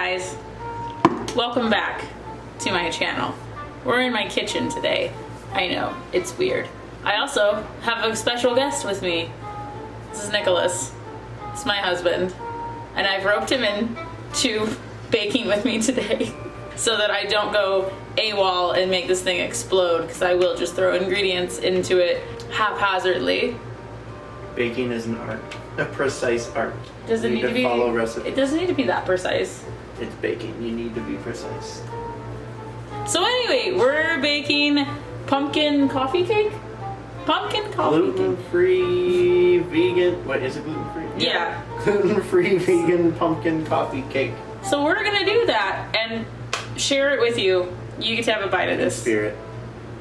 guys, welcome back to my channel. We're in my kitchen today. I know, it's weird. I also have a special guest with me. This is Nicholas. It's my husband. And I've roped him in to baking with me today so that I don't go AWOL and make this thing explode, because I will just throw ingredients into it haphazardly. Baking is an art, a precise art. Does it need to be? Follow recipes. It doesn't need to be that precise. It's baking. You need to be precise. So anyway, we're baking pumpkin coffee cake. Pumpkin coffee cake. Gluten-free vegan. What is it? Gluten-free? Yeah. Gluten-free vegan pumpkin coffee cake. So we're gonna do that and share it with you. You get to have a bite of this Spirit.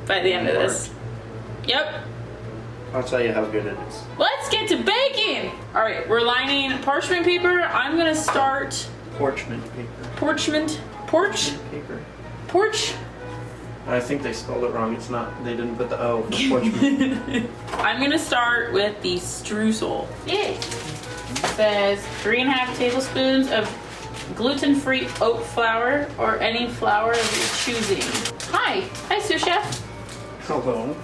by the end of this. Yep. I'll tell you how good it is. Let's get to baking! Alright, we're lining parchment paper. I'm gonna start... Parchment paper. Porch? Paper. Porch? I think they spelled it wrong. It's not. They didn't put the O for parchment. I'm gonna start with the streusel. Yay! It says 3.5 tablespoons of gluten-free oat flour or any flour of your choosing. Hi! Hi, sous chef. Hello.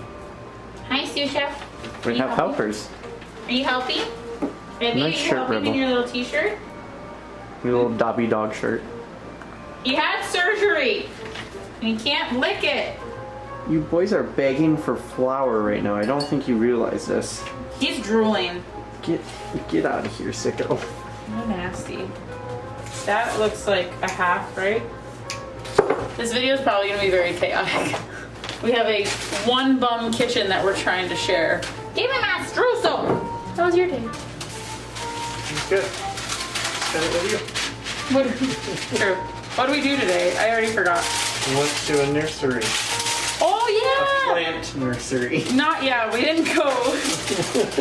Hi, sous chef. We have helpers. Are you helping? Maybe Nice you shirt, helping Rebel. in your little t-shirt? Your little Dobby dog shirt. You had surgery! And you can't lick it! You boys are begging for flour right now. I don't think you realize this. He's drooling. Get out of here, sicko. So nasty. That looks like a half, right? This video is probably going to be very chaotic. We have a one-bum kitchen that we're trying to share. Give me my streusel! How was your day? It's good. Spend it with you. True. What do we do today? I already forgot. We went to a nursery. Oh, yeah! A plant nursery. Not yet. We didn't go.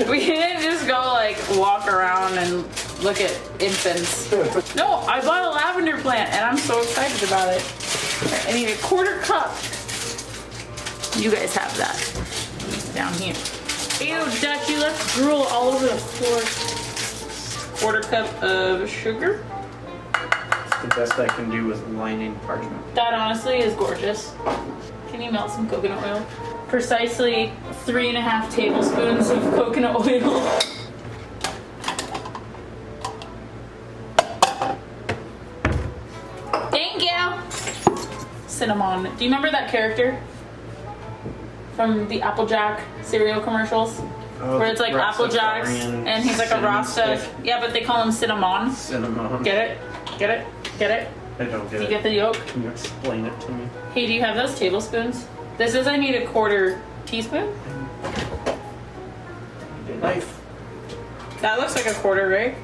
We didn't just go like walk around and look at infants. No, I bought a lavender plant and I'm so excited about it. I need a 1/4 cup. You guys have that down here. Ew, Dutch, you left drool all over the floor. 1/4 cup of sugar. It's the best I can do with lining parchment. That honestly is gorgeous. Can you melt some coconut oil? Precisely 3.5 tablespoons of coconut oil. Thank you. Cinnamon. Do you remember that character from the Applejack cereal commercials? Oh, where it's like Applejack and he's like a Rasta. stick. Yeah, but they call him Cinnamon. Cinnamon. Get it? Get it? Get it? I don't get Do you it. get the yolk? Can you explain it to me? Hey, do you have those tablespoons? This says I need a 1/4 teaspoon. Need a knife. That looks like a 1/4, right?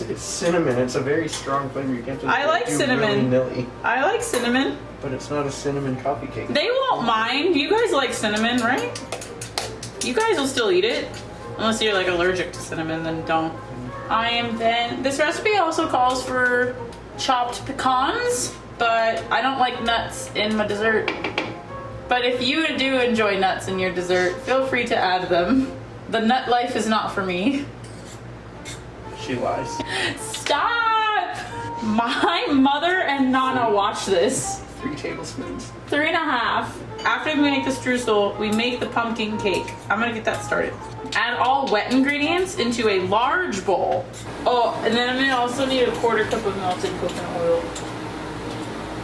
It's cinnamon. It's a very strong flavor. You can't just I like do cinnamon. willy-nilly. I like cinnamon. But it's not a cinnamon coffee cake. They won't mind. You guys like cinnamon, right? You guys will still eat it. Unless you're like allergic to cinnamon, then don't. This recipe also calls for chopped pecans, but I don't like nuts in my dessert. But if you do enjoy nuts in your dessert, feel free to add them. The nut life is not for me. She lies. Stop! My mother and Nana watch this. 3 tablespoons. 3.5. After we make the streusel, we make the pumpkin cake. I'm gonna get that started. Add all wet ingredients into a large bowl. Oh, and then I'm gonna also need a 1/4 cup of melted coconut oil.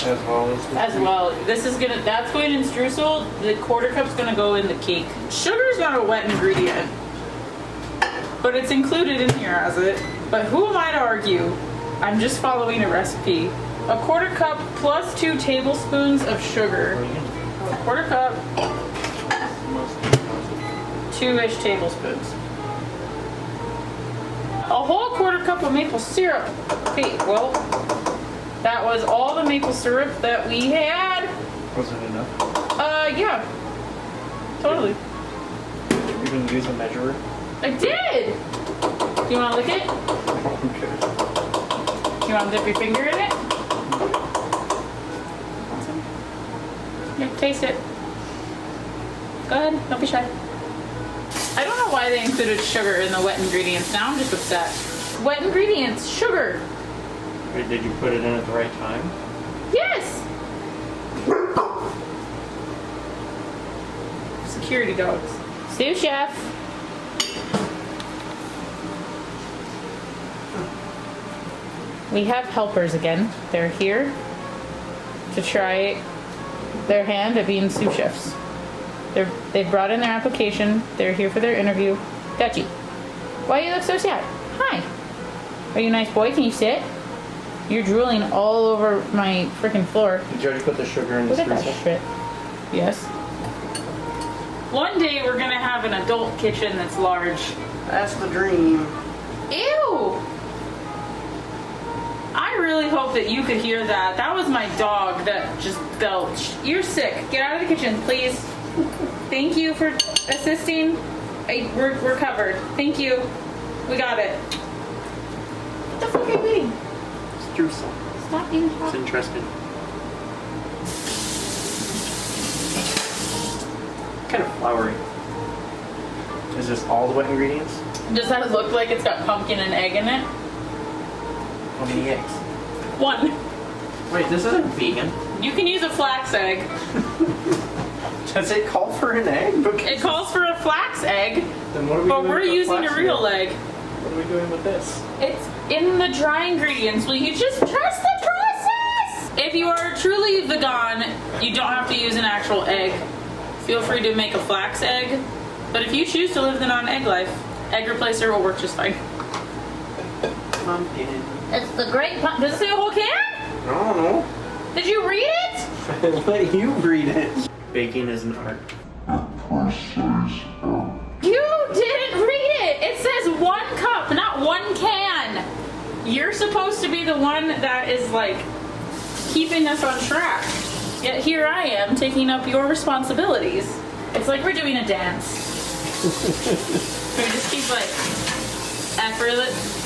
As well. That's going in streusel. The 1/4 cup's gonna go in the cake. Sugar's not a wet ingredient, but it's included in here as it. But who am I to argue? I'm just following a recipe. A 1/4 cup plus 2 tablespoons of sugar. A 1/4 cup, 2-ish tablespoons. A whole 1/4 cup of maple syrup. Okay, well, that was all the maple syrup that we had. Was it enough? Yeah. Totally. You're gonna use a measurer? I did! Do you want to lick it? Okay. You want to dip your finger in it? Here, taste it. Go ahead, don't be shy. I don't know why they included sugar in the wet ingredients. Now I'm just upset. wet ingredients, sugar. Wait, did you put it in at the right time? Yes. Security dogs. Sous chef. We have helpers again. They're here to try their hand at being sous chefs. They've brought in their application. They're here for their interview. Dutchie, why do you look so sad? Hi. Are you a nice boy? Can you sit? You're drooling all over my freaking floor. Did you already put the sugar in the Look at that streusel? shit. Yes. One day we're gonna have an adult kitchen that's large. That's the dream. Ew! I really hope that you could hear that. That was my dog that just belched. You're sick. Get out of the kitchen, please. Thank you for assisting. We're covered. Thank you. We got it. What the fuck are you eating? Streusel. Stop eating It's chocolate. interesting. Kind of floury. Is this all the wet ingredients? Does that look like it's got pumpkin and egg in it? How many eggs? 1. Wait, this isn't vegan. You can use a flax egg. Does it call for an egg? It calls for a flax egg, Then what are we but doing we're with the using a flax real milk? egg. What are we doing with this? It's in the dry ingredients. Will you just trust the process? If you are truly vegan, you don't have to use an actual egg. Feel free to make a flax egg. But if you choose to live the non-egg life, egg replacer will work just fine. Pumpkin. It's the great pumpkin. Does it say a whole can? I don't know. Did you read it? Let you read it. Baking is an art. You didn't read it. It says 1 cup, not 1 can. You're supposed to be the one that is like keeping us on track. Yet here I am taking up your responsibilities. It's like we're doing a dance. We just keep like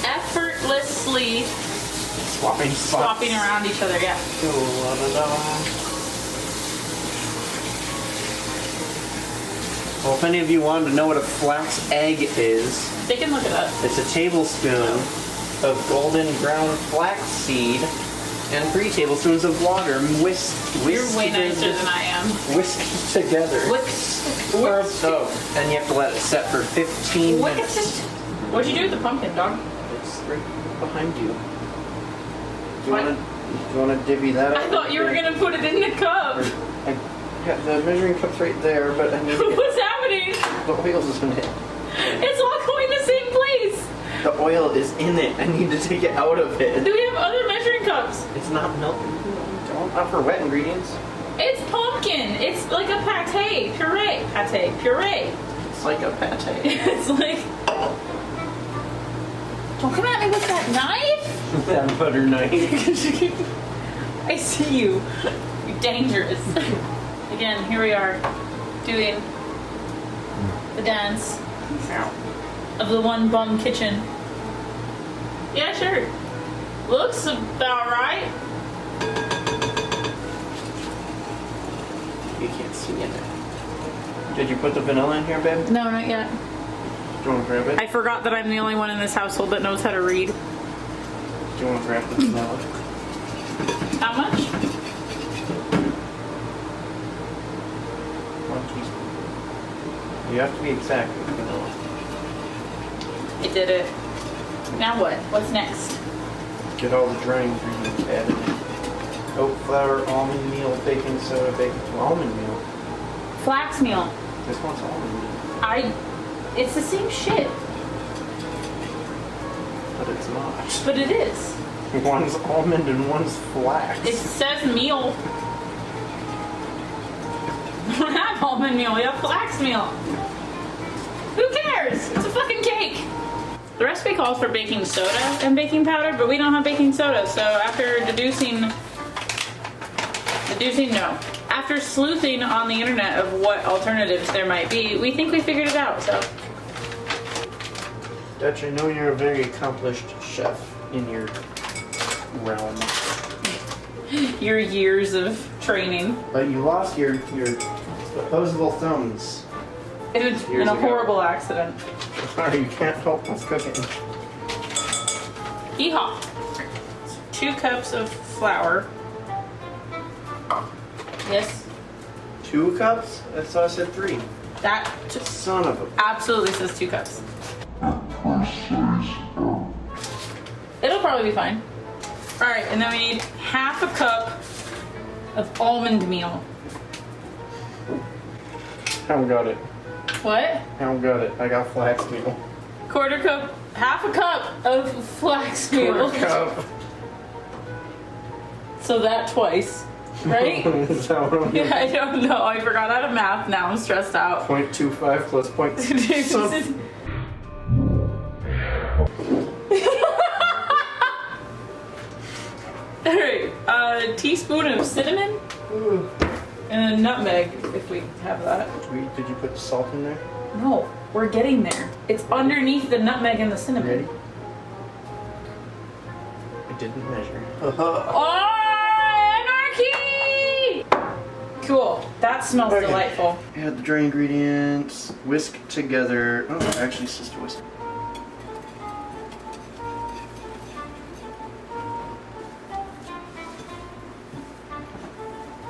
effortlessly Swapping spots. swapping around each other. Yeah. Well, if any of you wanted to know what a flax egg is, They can look it up. it's a tablespoon of golden brown flax seed and 3 tablespoons of water You're way nicer than I am. whisked together. And you have to let it set for 15 minutes. What'd you do with the pumpkin, dog? It's right behind you. Do What? you want to divvy that up? I thought you were gonna put it in the cup. I got the measuring cup's right there, but I need to What's happening? get the oil's in it. It's all going the same place. The oil is in it. I need to take it out of it. Do we have other measuring cups? It's not milk. Not for wet ingredients. It's pumpkin. It's like a pate puree. Pate puree. It's like a pate. It's like. Don't come at me with that knife. That butter knife. I see you. You're dangerous. Again, here we are doing the dance of the one bum kitchen. Yeah, sure. Looks about right. You can't see it. Did you put the vanilla in here, babe? No, not yet. Do you want to grab it? I forgot that I'm the only one in this household that knows how to read. Do you want to grab the vanilla? How much? 1 teaspoon. You have to be exact with vanilla. I did it. Now what? What's next? Get all the dry ingredients added in. Oat flour, almond meal, baking soda, almond meal. Flax meal. This one's almond meal. It's the same shit. But it's not. But it is. One's almond and one's flax. It says meal. We don't have almond meal, we have flax meal. Who cares? It's a fucking cake. The recipe calls for baking soda and baking powder, but we don't have baking soda, so after deducing no. After sleuthing on the internet of what alternatives there might be, we think we figured it out, so. Dutch, I know you're a very accomplished chef in your realm. Your years of training. But you lost your opposable thumbs. It was Years in a ago. horrible accident. Sorry, you can't help with cooking. Yeehaw. 2 cups of flour. Yes. 2 cups? That's why I said 3. That Son of a... absolutely says 2 cups. It'll probably be fine. All right, and then we need half a cup of almond meal. I don't got it. What? I don't got it. I got flax meal. Quarter cup, half a cup of flax meal. Quarter cup. So that twice, right? Is that what I'm doing? Yeah, I don't know. I forgot how to math now. I'm stressed out. 0.25 plus 0.6. All right, a teaspoon of cinnamon and a nutmeg, if we have that. Did you put salt in there? No, we're getting there. It's underneath the nutmeg and the cinnamon. Ready? I didn't measure. Oh, anarchy! Cool. That smells Okay. delightful. Add the dry ingredients. Whisk together. Oh, actually, it's just a whisk.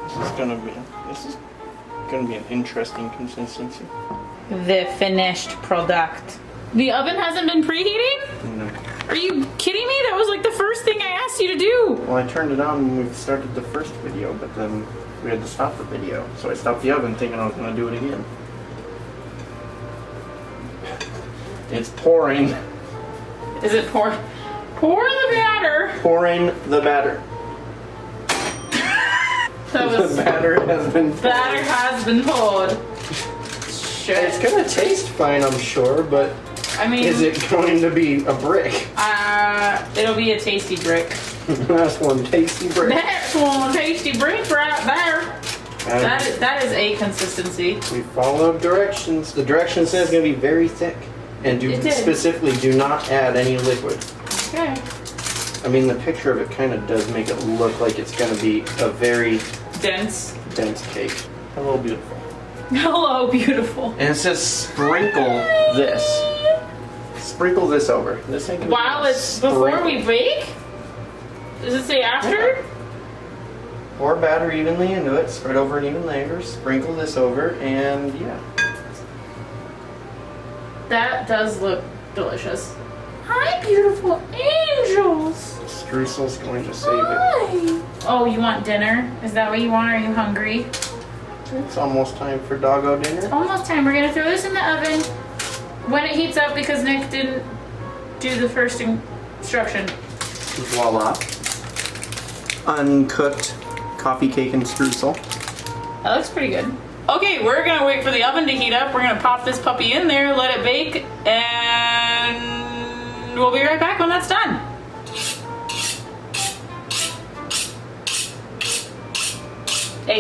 This is gonna be an interesting consistency. The finished product. The oven hasn't been preheating? No. Are you kidding me? That was like the first thing I asked you to do. Well, I turned it on when we started the first video, but then we had to stop the video. So I stopped the oven thinking I was gonna do it again. It's pouring. Is it pour the batter? Pouring the batter. That was The batter has been poured. batter has been poured. Shit. It's gonna taste fine, I'm sure, but I mean, is it going to be a brick? It'll be a tasty brick. That's one tasty brick. That's one tasty brick right there. And That is a consistency. we followed directions. The direction says it's gonna be very thick, and It did. specifically do not add any liquid. Okay. I mean, the picture of it kind of does make it look like it's gonna be a very Dense. dense cake. Hello, beautiful. Hello, beautiful. And it says sprinkle this. Sprinkle this over. This ain't gonna be While a it's before sprinkle. we bake? Does it say after? Pour batter evenly into it, spread over an even layer, sprinkle this over, and yeah. That does look delicious. Hi, beautiful angels. Streusel's going to save it. Hi. Oh, you want dinner? Is that what you want? Are you hungry? It's almost time for doggo dinner. Almost time. We're gonna throw this in the oven when it heats up because Nick didn't do the first instruction. Voila. Uncooked coffee cake and streusel. That looks pretty good. Okay, we're gonna wait for the oven to heat up. We're gonna pop this puppy in there, let it bake, and we'll be right back when that's done. Hey,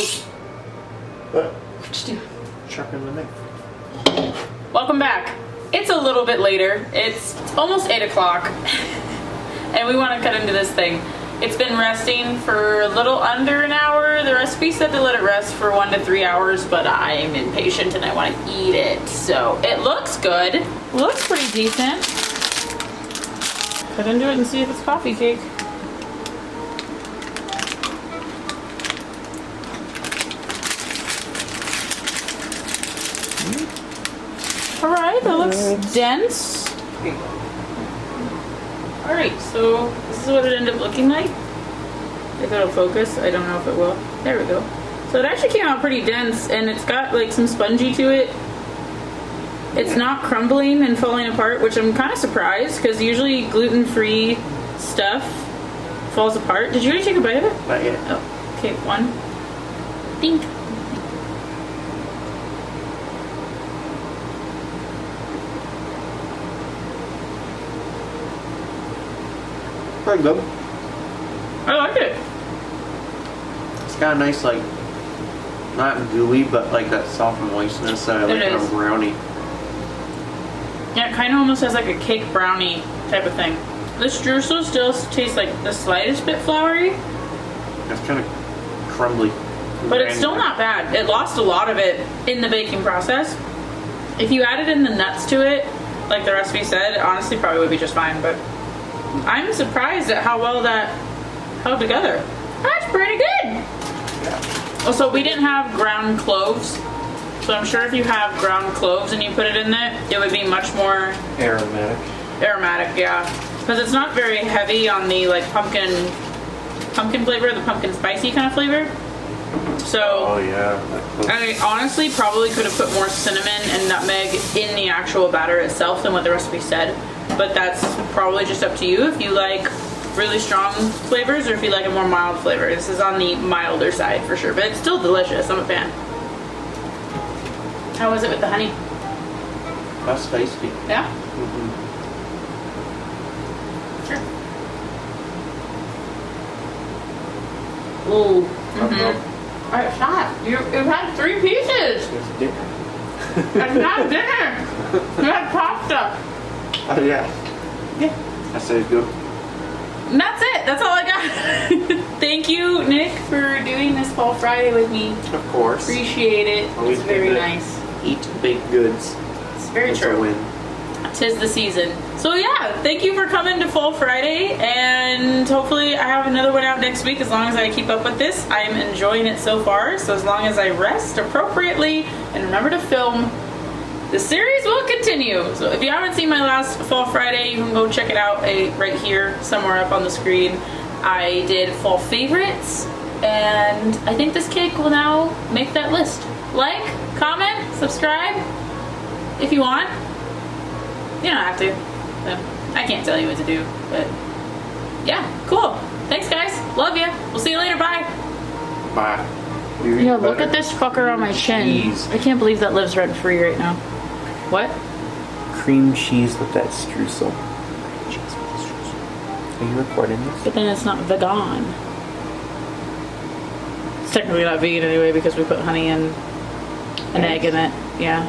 But what you do? sharpen the knife. Welcome back. It's a little bit later. It's almost 8 o'clock. And we want to cut into this thing. It's been resting for a little under an hour. The recipe said to let it rest for 1 to 3 hours, but I'm impatient and I want to eat it. So it looks good. It looks pretty decent. Cut into it and see if it's coffee cake. Alright, that looks dense. Alright, so this is what it ended up looking like. If it'll focus, I don't know if it will. There we go. So it actually came out pretty dense and it's got like some spongy to it. It's not crumbling and falling apart, which I'm kind of surprised because usually gluten-free stuff falls apart. Did you already take a bite of it? Not yet. Oh, okay, one. Ding. Pretty good. I like it. It's got a nice, like, not gooey, but like that soft moistness that I like It in a is. brownie. Yeah, it kind of almost has like a cake brownie type of thing. The streusel still tastes like the slightest bit floury, It's kind of crumbly. but it's still not bad. It lost a lot of it in the baking process. If you added in the nuts to it, like the recipe said, honestly probably would be just fine, but I'm surprised at how well that held together. That's pretty good. Yeah. Also, we didn't have ground cloves. So I'm sure if you have ground cloves and you put it in there, it would be much more Aromatic. aromatic, yeah. Because it's not very heavy on the like pumpkin flavor, the pumpkin spicy kind of flavor. So Oh yeah. I honestly probably could have put more cinnamon and nutmeg in the actual batter itself than what the recipe said. But that's probably just up to you if you like really strong flavors or if you like a more mild flavor. This is on the milder side for sure, but it's still delicious. I'm a fan. How was it with the honey? That's tasty. Yeah? Mm-hmm. Sure. Ooh. Okay. Alright, stop. You've had 3 pieces. It's dinner. It's not dinner. You had pasta. Oh yeah. Yeah. That sounds good. And that's it. That's all I got. Thank you, Nick, for doing this Fall Friday with me. Of course. Appreciate it. Always It's very good to nice. Eat baked goods. It's very It's a true. win. 'Tis the season. So yeah, thank you for coming to Fall Friday, and hopefully I have another one out next week as long as I keep up with this. I'm enjoying it so far, so as long as I rest appropriately and remember to film, the series will continue. So if you haven't seen my last Fall Friday, you can go check it out right here, somewhere up on the screen. I did fall favorites, and I think this cake will now make that list. Like, comment, subscribe, if you want. You don't have to. No, I can't tell you what to do, but yeah, cool. Thanks, guys. Love you. We'll see you later. Bye. Bye. Yeah, look at this fucker on my chin. Cheese. I can't believe that lives rent free right now. What? Cream cheese with that streusel. Cream cheese with the streusel. Are you recording this? But then it's not vegan. It's technically not vegan anyway because we put honey and an egg in it. Yeah.